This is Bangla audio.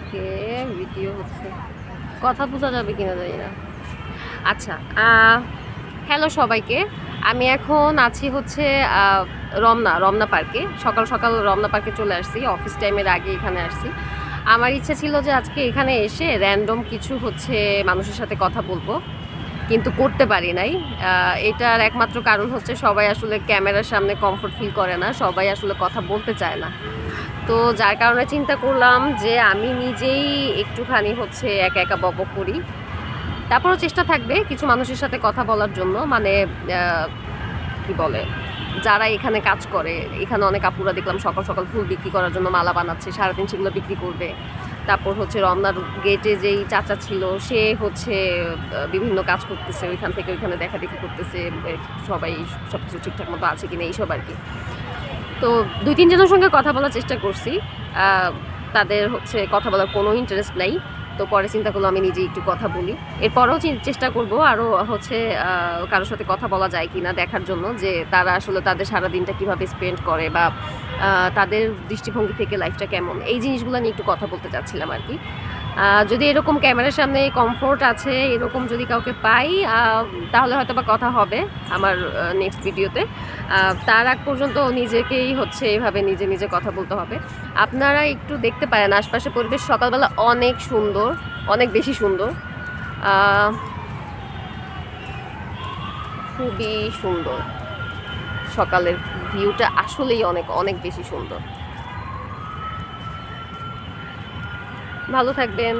ওকে, ভিডিও হচ্ছে, কথা বোঝা যাবে কিনা জানি না। আচ্ছা, হ্যালো সবাইকে। আমি এখন আছি হচ্ছে রমনা পার্কে। সকাল সকাল রমনা পার্কে চলে আসছি, অফিস টাইমের আগে এখানে আসছি। আমার ইচ্ছে ছিল যে আজকে এখানে এসে র্যান্ডম কিছু হচ্ছে মানুষের সাথে কথা বলবো, কিন্তু করতে পারি নাই। এটার একমাত্র কারণ হচ্ছে সবাই আসলে ক্যামেরার সামনে কমফোর্ট ফিল করে না, সবাই আসলে কথা বলতে চায় না। তো যার কারণে চিন্তা করলাম যে আমি নিজেই একটুখানি হচ্ছে একা একা বকবক করি। তারপরও চেষ্টা থাকবে কিছু মানুষের সাথে কথা বলার জন্য, মানে কি বলে, যারা এখানে কাজ করে। এখানে অনেক আপুরা দেখলাম সকাল সকাল ফুল বিক্রি করার জন্য মালা বানাচ্ছে, সারাদিন সেগুলো বিক্রি করবে। তারপর হচ্ছে রমনার গেটে যেই চাচা ছিল, সে হচ্ছে বিভিন্ন কাজ করতেছে, ওইখান থেকে ওইখানে দেখা দেখি করতেছে, সবাই সব কিছু ঠিকঠাক মতো আছে কিনা এইসব আর কি। তো ২-৩ জনের সঙ্গে কথা বলার চেষ্টা করছি। তাদের হচ্ছে কথা বলার কোনো ইন্টারেস্ট নাই। তো পরে চিন্তা করলাম আমি নিজেই একটু কথা বলি। এরপরেও চেষ্টা করব আরও হচ্ছে কারো সাথে কথা বলা যায় কিনা দেখার জন্য, যে তারা আসলে তাদের সারাদিনটা কীভাবে স্পেন্ড করে, বা তাদের দৃষ্টিভঙ্গি থেকে লাইফটা কেমন, এই জিনিসগুলো নিয়ে একটু কথা বলতে চাচ্ছিলাম আর কি। যদি এরকম ক্যামেরার সামনে কমফোর্ট আছে এরকম যদি কাউকে পাই, তাহলে হয়তো বা কথা হবে আমার নেক্সট ভিডিওতে। তার আগ পর্যন্ত নিজেকেই হচ্ছে এভাবে নিজে নিজে কথা বলতে হবে। আপনারা একটু দেখতে পারেন আশপাশের পরিবেশ সকালবেলা অনেক সুন্দর, অনেক বেশি সুন্দর, খুবই সুন্দর। সকালের ভিউটা আসলেই অনেক অনেক বেশি সুন্দর। ভালো থাকবেন।